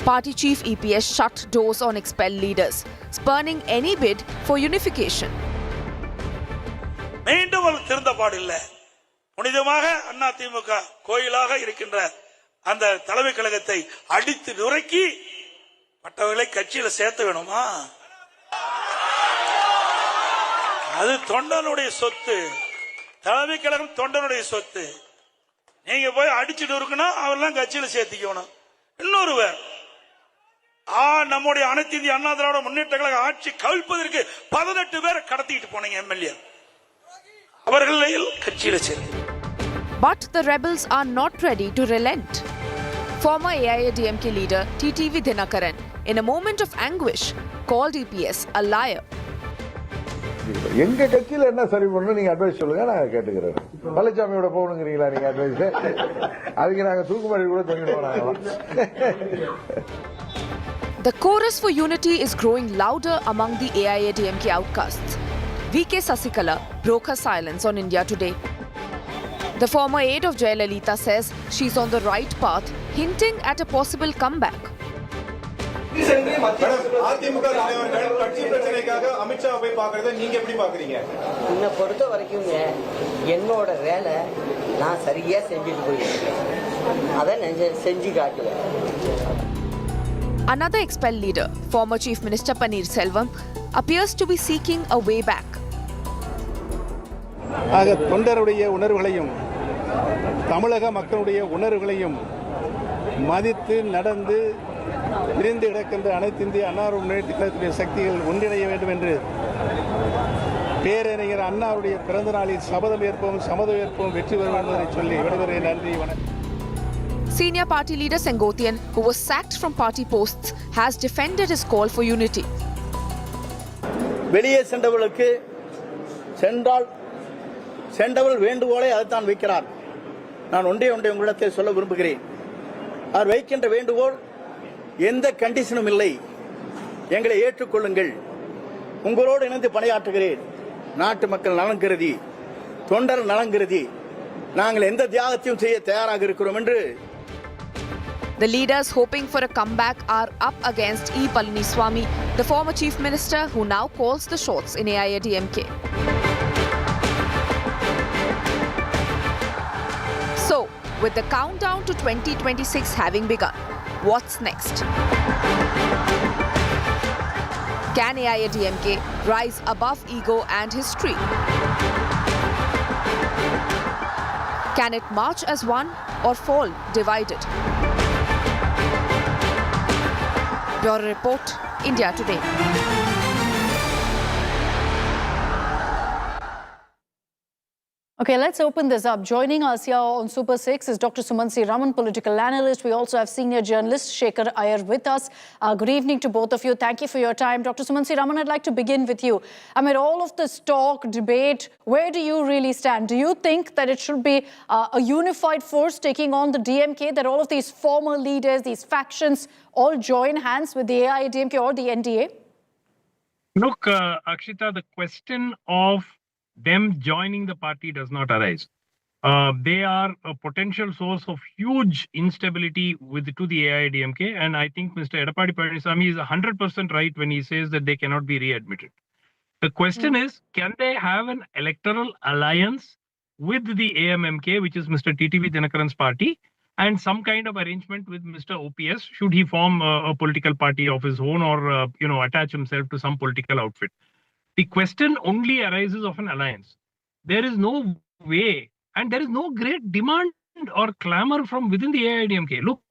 Party chief EPS shut doors on expelled leaders, spurning any bid for unification. மீண்டும் ஒரு திருந்த பாடில்லை. புனிதமாக AIADMK கோயிலாக இருக்கின்ற அந்த தலைமை கழகத்தை அடித்து நுரைக்கி மற்றவர்களை கட்சியில சேர்த்த வேணுமா? அது தொண்டனுடைய சொத்து. தலைமை கழகம் தொண்டனுடைய சொத்து. நீங்க போய் அடிச்சு நொறுக்கணும், அவரெல்லாம் கட்சியில சேர்த்திக்கணும். இன்னொருவர் நம்முடைய அனைத்து இந்திய அண்ணா திராவிட முன்னேற்ற கழக ஆட்சி கவிழ்ப்பதற்கு 18 பேரை கடத்திட்டு போனீங்க எம்எல்ஏ. அவர்களை கட்சியில சேர்த்து. But the rebels are not ready to relent. Former AIADMK leader TTV Dinakaran, in a moment of anguish, called EPS a liar. எங்க கட்சியில என்ன சரி பண்ணணும் நீங்க அட்வைஸ் சொல்லுங்க, நான் கேட்டுக்கிறேன். பழனிசாமியோட போகணுங்கிறீங்களா நீங்க அட்வைஸ்? அதுக்கு நாங்க தூக்குமாடி கூட தொங்கிடுவோம். The chorus for unity is growing louder among the AIADMK outcasts. VK Sasikala broke her silence on India Today. The former aide of Jayalalitha says she's on the right path, hinting at a possible comeback. AIADMK தலைவர்கள் கட்சி பிரச்சனைக்காக அமித்ஷா போய் பார்க்கறதை நீங்க எப்படி பாக்குறீங்க? என்ன பொறுத்த வரைக்கும் என்னோட வேலை நான் சரியா செஞ்சுட்டு போயிருக்கேன். அதை நான் செஞ்சு காட்டுவேன். Another expelled leader, former Chief Minister Paneer Selvam, appears to be seeking a way back. ஆக தொண்டருடைய உணர்வுகளையும் தமிழக மக்களுடைய உணர்வுகளையும் மதித்து நடந்து விரிந்து கிடக்கின்ற அனைத்து இந்திய அண்ணா முன்னேற்ற கழகத்துடைய சக்திகள் ஒன்றிணைய வேண்டும் என்று பேரறிஞர் அண்ணாவுடைய பிறந்த நாளில் சபதம் ஏற்போம் வெற்றி பெறுவோம் என்பதை சொல்லி விடைபெறுகிறேன். நன்றி, வணக்கம். Senior party leader Sengotian, who was sacked from party posts, has defended his call for unity. வெளியே சென்றவர்களுக்கு சென்றவள் வேண்டுகோளை அதுதான் வைக்கிறார். நான் ஒன்றே உங்களிடத்தை சொல்ல விரும்புகிறேன். அவர் வைக்கின்ற வேண்டுகோள் எந்த கண்டிஷனும் இல்லை. எங்களை ஏற்றுக்கொள்ளுங்கள், உங்களோடு இணைந்து பணியாற்றுகிறேன். நாட்டு மக்கள் நலன் கருதி, தொண்டர் நலன் கருதி நாங்கள் எந்த தியாகத்தையும் செய்ய தயாராக இருக்கிறோம் என்று. The leaders hoping for a comeback are up against E. Palaniswamy, the former chief minister who now calls the shots in AIADMK. So, with the countdown to 2026 having begun, what's next? Can AIADMK rise above ego and history? Can it march as one or fall divided? Bureau Report, India Today. Okay, let's open this up. Joining us here on Super 6 is Dr. Sumansi Raman, political analyst. We also have senior journalist Shekhar Iyer with us. Good evening to both of you. Thank you for your time. Dr. Sumansi Raman, I'd like to begin with you. Amid all of this talk, debate, where do you really stand? Do you think that it should be a unified force taking on the DMK, that all of these former leaders, these factions, all join hands with the AIADMK or the NDA? Look, Akshita, the question of them joining the party does not arise. They are a potential source of huge instability to the AIADMK, and I think Mr. Edappadi Palaniswamy is 100% right when he says that they cannot be readmitted. The question is, can they have an electoral alliance with the AMMK, which is Mr. TTV Dinakaran's party, and some kind of arrangement with Mr. OPS, should he form a political party of his own or attach himself to some political outfit? The question only arises of an alliance. There is no way, and there is no great demand or clamor from within the AIADMK. Look,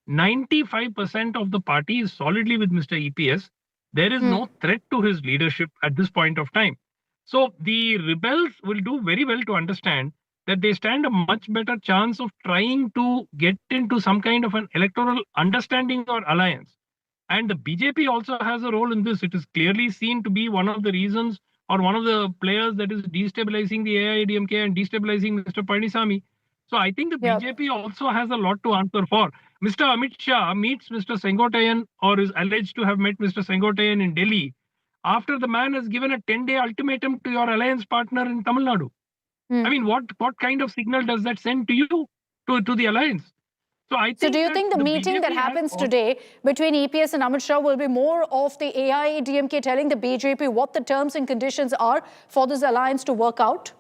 95% of the party is solidly with Mr. EPS. There is no threat to his leadership at this point of time. So the rebels will do very well to understand that they stand a much better chance of trying to get into some kind of an electoral understanding or alliance. And the BJP also has a role in this. It is clearly seen to be one of the reasons or one of the players that is destabilizing the AIADMK and destabilizing Mr. Palaniswamy. So I think the BJP also has a lot to answer for. Mr. Amit Shah meets Mr. Sengotian, or is alleged to have met Mr. Sengotian in Delhi, after the man has given a 10-day ultimatum to your alliance partner in Tamil Nadu. I mean, what kind of signal does that send to you, to the alliance? So I think So do you that think the meeting that BJP has happens all- today between EPS and Amit Shah will be more of the AIADMK telling the BJP what the terms and conditions are for this alliance to work out?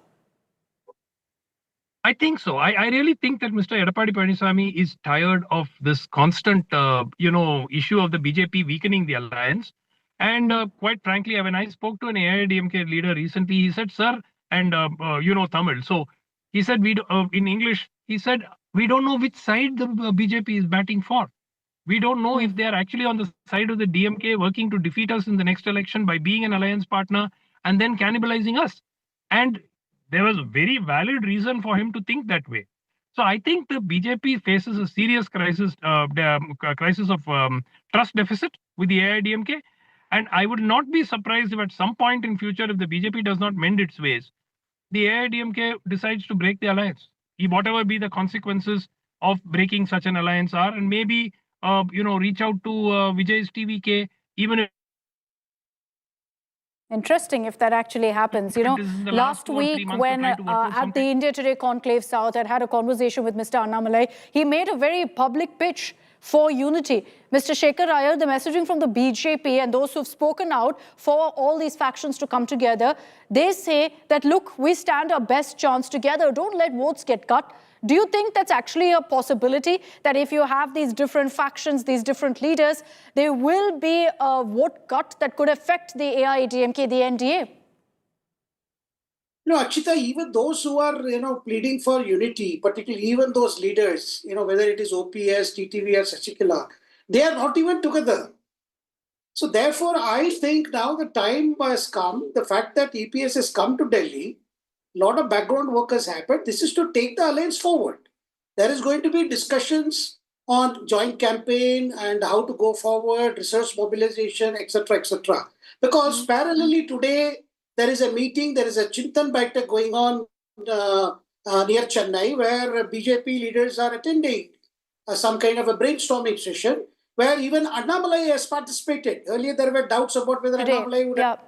I think so. I really think that Mr. Edappadi Palaniswamy is tired of this constant, issue of the BJP weakening the alliance. And quite frankly, when I spoke to an AIADMK leader recently, he said, "Sir," and Tamil. So he said, in English, he said, "We don't know which side the BJP is batting for. We don't know if they are actually on the side of the DMK working to defeat us in the next election by being an alliance partner and then cannibalizing us." And there was a very valid reason for him to think that way. So I think the BJP faces a serious crisis, crisis of trust deficit with the AIADMK. And I would not be surprised if at some point in future, if the BJP does not mend its ways, the AIADMK decides to break the alliance. Whatever be the consequences of breaking such an alliance are, and maybe reach out to Vijay's TVK, even if Interesting if that actually happens. You know, It is in the last last 2 or 3 week months when they're trying to work out at the something. India Today Conclave South, I had a conversation with Mr. Annamalai. He made a very public pitch for unity. Mr. Shekhar Iyer, the messaging from the BJP and those who've spoken out for all these factions to come together, they say that, look, we stand our best chance together. Don't let votes get cut. Do you think that's actually a possibility, that if you have these different factions, these different leaders, there will be a vote cut that could affect the AIADMK, the NDA? No, Akshita, even those who are, pleading for unity, particularly even those leaders, whether it is OPS, TTV or Sachikala, they are not even together. So therefore, I think now the time has come, the fact that EPS has come to Delhi, a lot of background work has happened. This is to take the alliance forward. There is going to be discussions on joint campaign and how to go forward, resource mobilization, etc., etc. Because parallelly today, there is a meeting, there is a Chintan Baitak going on near Chennai, where BJP leaders are attending some kind of a brainstorming session, where even Annamalai has participated. Earlier, there were doubts about whether Annamalai would have.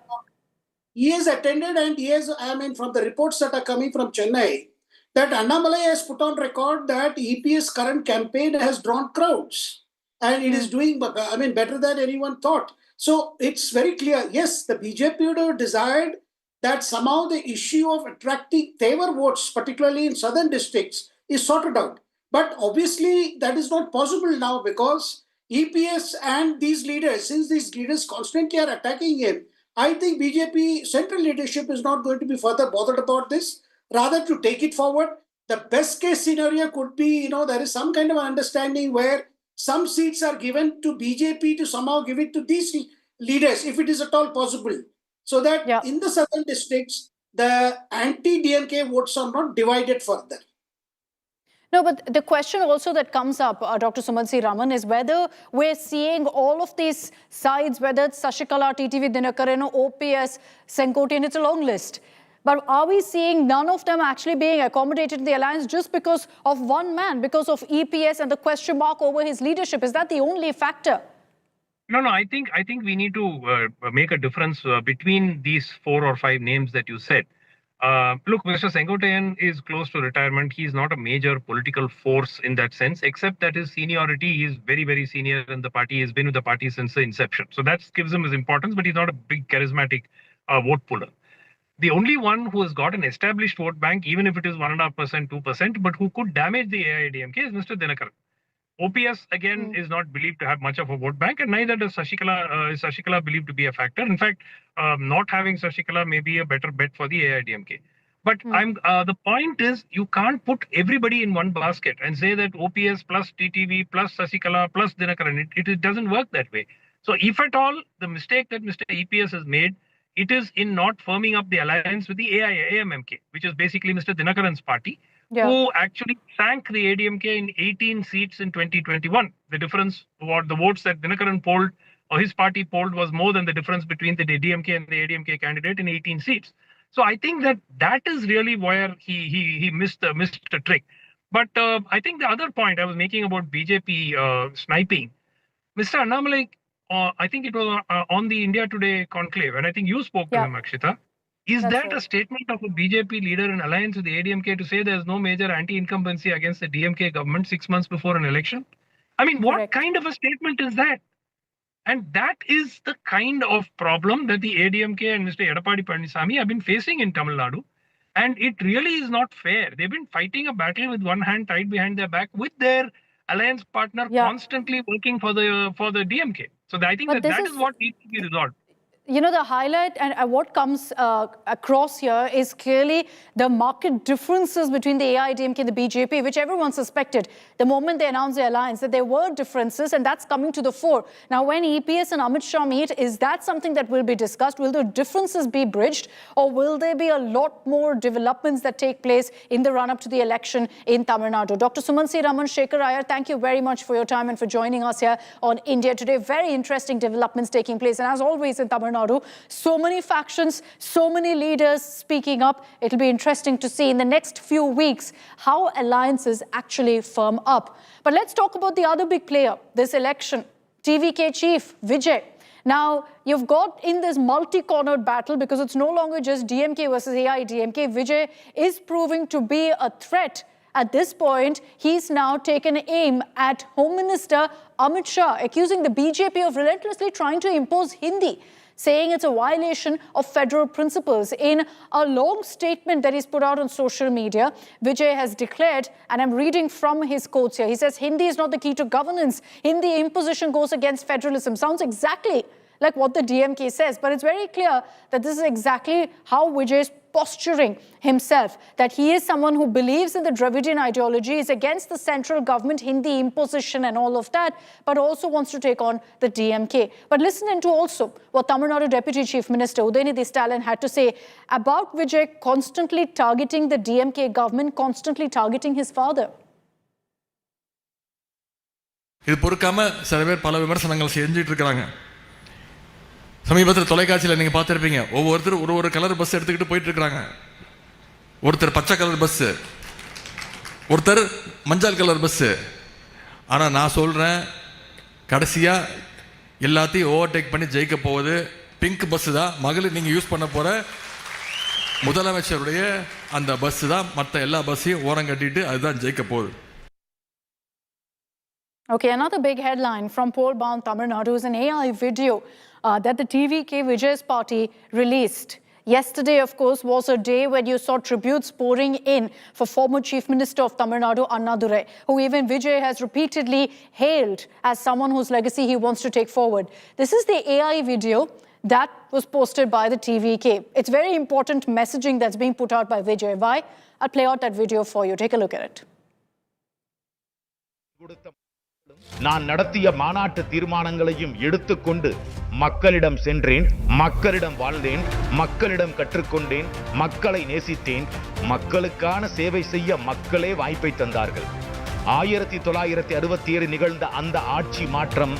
He has attended, and he has, from the reports that are coming from Chennai, that Annamalai has put on record that EPS current campaign has drawn crowds. And it is doing, better than anyone thought. So it's very clear, yes, the BJP would have desired that somehow the issue of attracting Tevar votes, particularly in southern districts, is sorted out. But obviously, that is not possible now because EPS and these leaders, since these leaders constantly are attacking him, I think BJP central leadership is not going to be further bothered about this, rather to take it forward. The best case scenario could be, there is some kind of understanding where some seats are given to BJP to somehow give it to these leaders, if it is at all possible. So that in the southern districts, the anti-DMK votes are not divided further. No, but the question also that comes up, Dr. Sumansi Raman, is whether we're seeing all of these sides, whether it's Sachikala, TTV Dinakaran, OPS, Senkotian, it's a long list. But are we seeing none of them actually being accommodated in the alliance just because of one man, because of EPS and the question mark over his leadership? Is that the only factor? No, I think we need to make a difference between these 4 or 5 names that you said. Look, Mr. Sengotian is close to retirement. He's not a major political force in that sense, except that his seniority is very, very senior in the party. He's been with the party since the inception. So that gives him his importance, but he's not a big charismatic vote puller. The only one who has got an established vote bank, even if it is 1.5%, 2%, but who could damage the AIADMK is Mr. Dinakaran. OPS again is not believed to have much of a vote bank, and neither does Sachikala. Is Sachikala believed to be a factor? In fact, not having Sachikala may be a better bet for the AIADMK. But the point is, you can't put everybody in one basket and say that OPS plus TTV plus Sachikala plus Dinakaran. It doesn't work that way. So, if at all, the mistake that Mr. EPS has made, it is in not firming up the alliance with the AIADMK, which is basically Mr. Dinakaran's party. Who actually sank the ADMK in 18 seats in 2021. The difference, what the votes that Dinakaran polled or his party polled, was more than the difference between the DMK and the ADMK candidate in 18 seats. So I think that is really where he missed a trick. But I think the other point I was making about BJP sniping, Mr. Annamalai, I think it was on the India Today conclave, and I think you spoke to him, Akshita. Is That's that right. a statement of a BJP leader in alliance with the ADMK to say there's no major anti-incumbency against the DMK government 6 months before an election? I mean, what Correct. kind of a statement is that? And that is the kind of problem that the ADMK and Mr. Edappadi Palaniswamy have been facing in Tamil Nadu. And it really is not fair. They've been fighting a battle with one hand tied behind their back with their alliance partner constantly working for the DMK. So I think that is what needs to be resolved. You know, the highlight and what comes across here is clearly the marked differences between the AIADMK and the BJP, which everyone suspected the moment they announced the alliance, that there were differences, and that's coming to the fore. Now, when EPS and Amit Shah meet, is that something that will be discussed? Will the differences be bridged, or will there be a lot more developments that take place in the run-up to the election in Tamil Nadu? Dr. Sumansi Raman, Shekhar Iyer, thank you very much for your time and for joining us here on India Today. Very interesting developments taking place, and as always in Tamil Nadu, so many factions, so many leaders speaking up. It'll be interesting to see in the next few weeks how alliances actually firm up. But let's talk about the other big player this election, TVK chief Vijay. Now, you've got in this multi-cornered battle, because it's no longer just DMK versus AIADMK. Vijay is proving to be a threat. At this point, he's now taken aim at Home Minister Amit Shah, accusing the BJP of relentlessly trying to impose Hindi, saying it's a violation of federal principles. In a long statement that he's put out on social media, Vijay has declared, and I'm reading from his quotes here, he says, Hindi is not the key to governance. Hindi imposition goes against federalism. Sounds exactly like what the DMK says, but it's very clear that this is exactly how Vijay is posturing himself, that he is someone who believes in the Dravidian ideology, is against the central government, Hindi imposition and all of that, but also wants to take on the DMK. But listen into also what Tamil Nadu Deputy Chief Minister Udayanidhi Stalin had to say about Vijay constantly targeting the DMK government, constantly targeting his father. இது பொறுக்காம சில பேர் பல விமர்சனங்கள் செஞ்சிட்டு இருக்காங்க. சமீபத்தில் தொலைக்காட்சியில் நீங்கள் பார்த்துருப்பீங்க, ஒவ்வொருத்தர் ஒரு கலர் பஸ் எடுத்துக்கிட்டு போயிட்டு இருக்கிறாங்க. ஒருத்தர் பச்சை கலர் பஸ்ஸு, ஒருத்தர் மஞ்சள் கலர் பஸ்ஸு. ஆனால் நான் சொல்கிறேன், கடைசியாக எல்லாத்தையும் ஓவர்டேக் பண்ணி ஜெயிக்க போவது பிங்க் பஸ்ஸு தான். மகளிர் நீங்கள் யூஸ் பண்ண போகிற முதலமைச்சருடைய அந்த பஸ்ஸு தான். மற்ற எல்லா பஸ்ஸையும் ஓரம் கட்டிட்டு அதுதான் ஜெயிக்க போகுது. Okay, another big headline from poll-bound Tamil Nadu is an AI video that the TVK Vijay's party released. Yesterday, of course, was a day when you saw tributes pouring in for former Chief Minister of Tamil Nadu, Nadu, who even Vijay has repeatedly hailed as someone whose legacy he wants to take forward. This is the AI video that was posted by the TVK. It's very important messaging that's being put out by Vijay. Why? I'll play out that video for you. Take a look at it. நான் நடத்திய மாநாட்டு தீர்மானங்களையும் எடுத்துக்கொண்டு மக்களிடம் சென்றேன், மக்களிடம் வாழ்ந்தேன், மக்களிடம் கற்றுக்கொண்டேன், மக்களை நேசித்தேன். மக்களுக்கான சேவை செய்ய மக்களே வாய்ப்பை தந்தார்கள். 1967 நிகழ்ந்த அந்த ஆட்சி மாற்றம்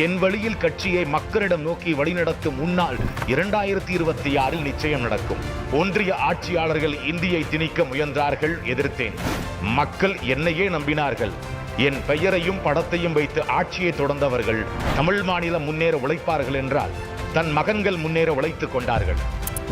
என் வழியில் கட்சியை மக்களிடம் நோக்கி வழிநடத்தும் முன்னால் 2026 நிச்சயம் நடக்கும். ஒன்றிய ஆட்சியாளர்கள் இந்தியை திணிக்க முயன்றார்கள், எதிர்த்தேன். மக்கள் என்னையே நம்பினார்கள். என் பெயரையும் படத்தையும் வைத்து ஆட்சியை தொடர்ந்தவர்கள் தமிழ் மாநிலம் முன்னேற உழைப்பார்கள் என்றால் தன் மகன்கள் முன்னேற உழைத்துக் கொண்டார்கள்.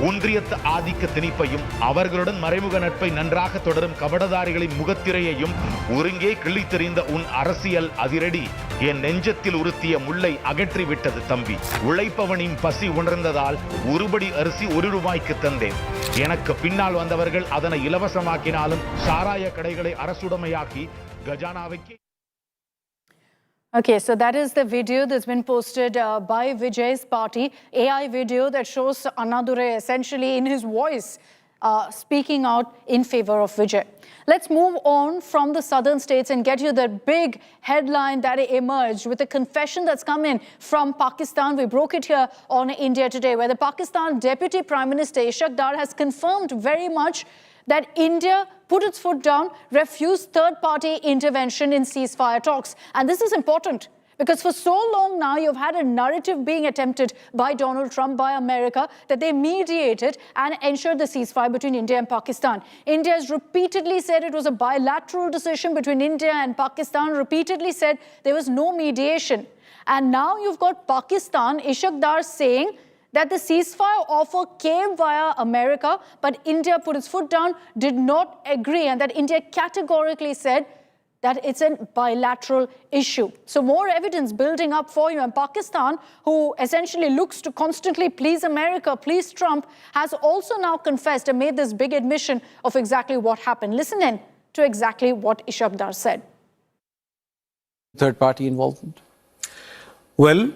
ஒன்றியத்து ஆதிக்க திணிப்பையும் அவர்களுடன் மறைமுக நட்பை நன்றாக தொடரும் கபடதாரிகளின் முகத்திரையையும் ஒருங்கே கிள்ளித்தெறிந்த உன் அரசியல் அதிரடி என் நெஞ்சத்தில் உறுத்திய முல்லை அகற்றிவிட்டது தம்பி. உழைப்பவனின் பசி உணர்ந்ததால் ஒருபடி அரிசி ₹1 தந்தேன். எனக்கு பின்னால் வந்தவர்கள் அதனை இலவசமாக்கினாலும் சாராய கடைகளை அரசுடைமையாக்கி கஜானாவைக்கு. Okay, so that is the video that's been posted by Vijay's party. AI video that shows Annadure essentially in his voice speaking out in favor of Vijay. Let's move on from the southern states and get you the big headline that emerged with a confession that's come in from Pakistan. We broke it here on India Today, where the Pakistan Deputy Prime Minister Ishaq Dar has confirmed very much that India put its foot down, refused third-party intervention in ceasefire talks. And this is important because for so long now, you've had a narrative being attempted by Donald Trump, by America, that they mediated and ensured the ceasefire between India and Pakistan. India has repeatedly said it was a bilateral decision between India and Pakistan, repeatedly said there was no mediation. And now you've got Pakistan, Ishaq Dar, saying that the ceasefire offer came via America, but India put its foot down, did not agree, and that India categorically said that it's a bilateral issue. So more evidence building up for you. And Pakistan, who essentially looks to constantly please America, please Trump, has also now confessed and made this big admission of exactly what happened. Listen in to exactly what Ishabdar said. Third party involvement? Well,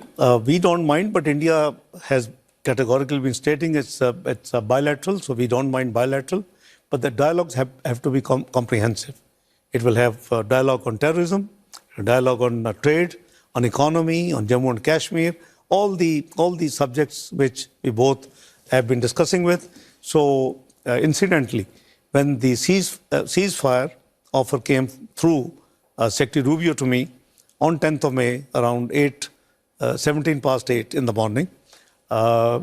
we don't mind, but India has categorically been stating it's bilateral, so we don't mind bilateral. But the dialogues have to be comprehensive. It will have dialogue on terrorism, dialogue on trade, on economy, on Jammu and Kashmir, all the subjects which we both have been discussing with. So, incidentally, when the ceasefire offer came through, Secretary Rubio to me on 10th of May around 17 past 8 in the morning, I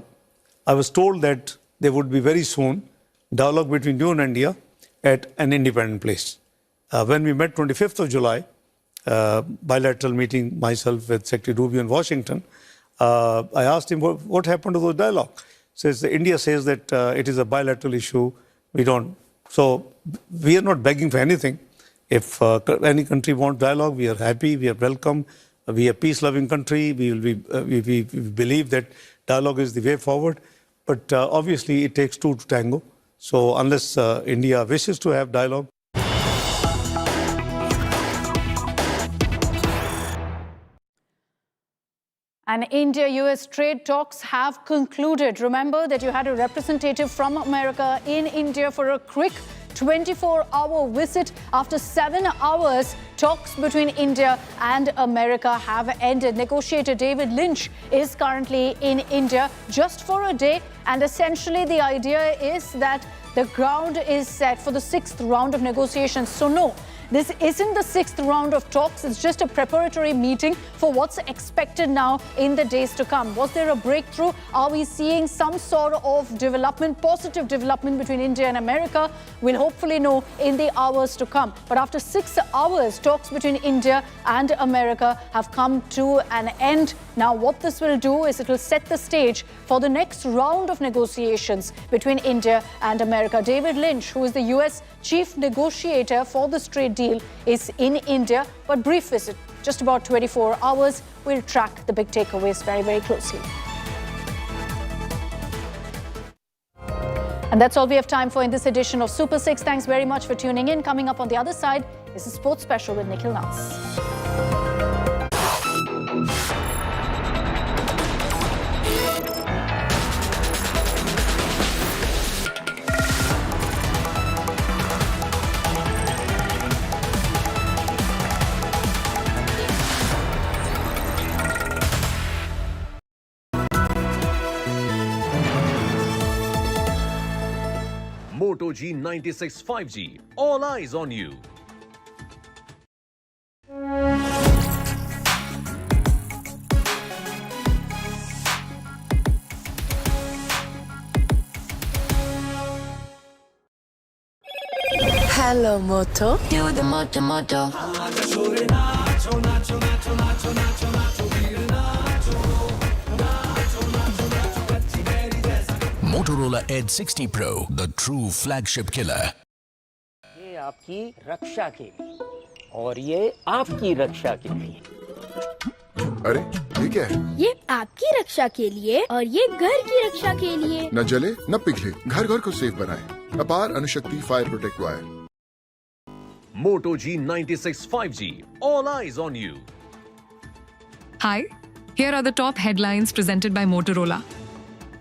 was told that there would be very soon dialogue between you and India at an independent place. When we met 25th of July, bilateral meeting myself with Secretary Rubio in Washington, I asked him what happened to those dialogue. India says that it is a bilateral issue. We don't. So we are not begging for anything. If any country wants dialogue, we are happy, we are welcome. We are a peace-loving country. We believe that dialogue is the way forward. But obviously, it takes two to tango. So unless India wishes to have dialogue. And India-US trade talks have concluded. Remember that you had a representative from America in India for a quick 24-hour visit. After 7 hours, talks between India and America have ended. Negotiator David Lynch is currently in India just for a day, and essentially the idea is that the ground is set for the 6th round of negotiations. So no, this isn't the 6th round of talks. It's just a preparatory meeting for what's expected now in the days to come. Was there a breakthrough? Are we seeing some sort of development, positive development between India and America? We'll hopefully know in the hours to come. But after 6 hours, talks between India and America have come to an end. Now, what this will do is it will set the stage for the next round of negotiations between India and America. David Lynch, who is the US chief negotiator for this trade deal, is in India, but brief visit, just about 24 hours. We'll track the big takeaways very, very closely. And that's all we have time for in this edition of Super 6. Thanks very much for tuning in. Coming up on the other side is a sports special with Nikhil Nas. Moto G96 5G. All eyes on you. Hello, Moto. Do the Moto Moto. Motorola Edge 60 Pro, the true flagship killer. ये आपकी रक्षा के लिए और ये आपकी रक्षा के लिए। अरे ये क्या है? ये आपकी रक्षा के लिए और ये घर की रक्षा के लिए। न जले न पिघले, घर घर को सेफ बनाएं। Apar Anushakti fire protect wire. Moto G96 5G. All eyes on you. Hi, here are the top headlines presented by Motorola.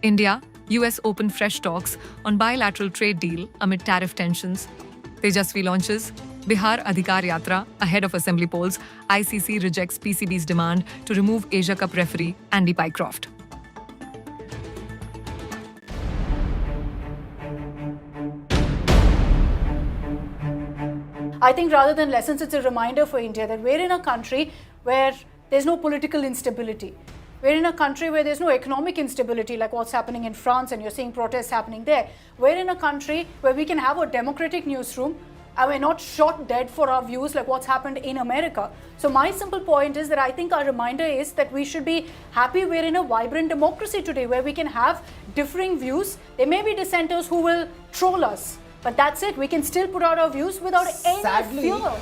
India, US open fresh talks on bilateral trade deal amid tariff tensions. Tejasvi launches. Bihar Adhikar Yatra ahead of assembly polls. ICC rejects PCB's demand to remove Asia Cup referee Andy Pycroft. I think rather than lessons, it's a reminder for India that we're in a country where there's no political instability. We're in a country where there's no economic instability like what's happening in France, and you're seeing protests happening there. We're in a country where we can have a democratic newsroom, and we're not shot dead for our views like what's happened in America. So my simple point is that I think our reminder is that we should be happy we're in a vibrant democracy today where we can have differing views. There may be dissenters who will troll us, but that's it. We can still put out our views without any fear.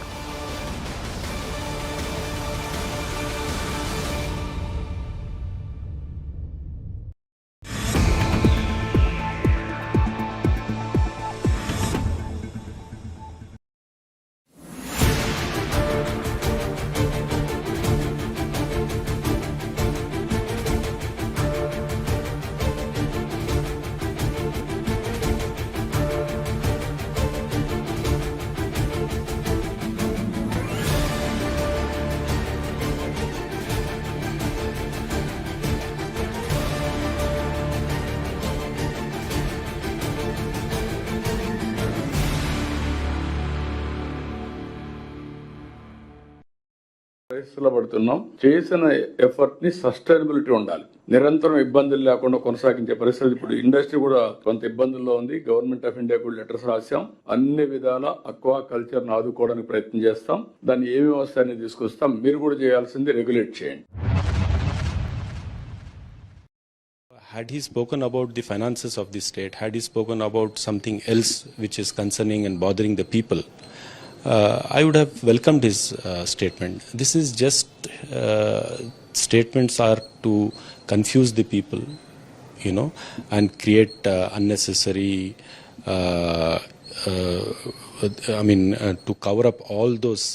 పడుతున్నాం చేసిన effort ని sustainability ఉండాలి. నిరంతరం ఇబ్బందులు లేకుండా కొనసాగించే పరిస్థితి ఇప్పుడు ఇండస్ట్రీ కూడా కొంత ఇబ్బందుల్లో ఉంది. గవర్నమెంట్ ఆఫ్ ఇండియా కూడా లెటర్స్ రాశాం. అన్ని విధాల అక్వా కల్చర్ ని ఆదుకోవడానికి ప్రయత్నం చేస్తాం. దాన్ని ఏమి వస్తాయని తీసుకొస్తాం. మీరు కూడా చేయాల్సింది రెగ్యులేట్ చేయండి. Had he spoken about the finances of the state, had he spoken about something else which is concerning and bothering the people, I would have welcomed his statement. This is just statements are to confuse the people, you know, and create unnecessary. To cover up all those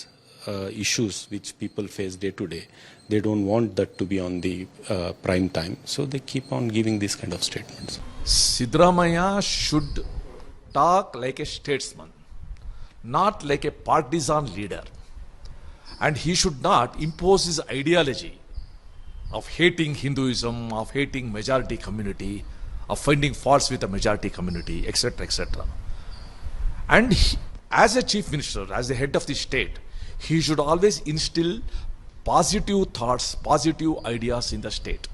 issues which people face day to day. They don't want that to be on the prime time, so they keep on giving these kind of statements. Siddaramaiah should talk like a statesman, not like a partisan leader, and he should not impose his ideology of hating Hinduism, of hating majority community, of finding faults with the majority community, etc., etc. And he, as a chief minister, as the head of the state, he should always instill positive thoughts, positive ideas in the state.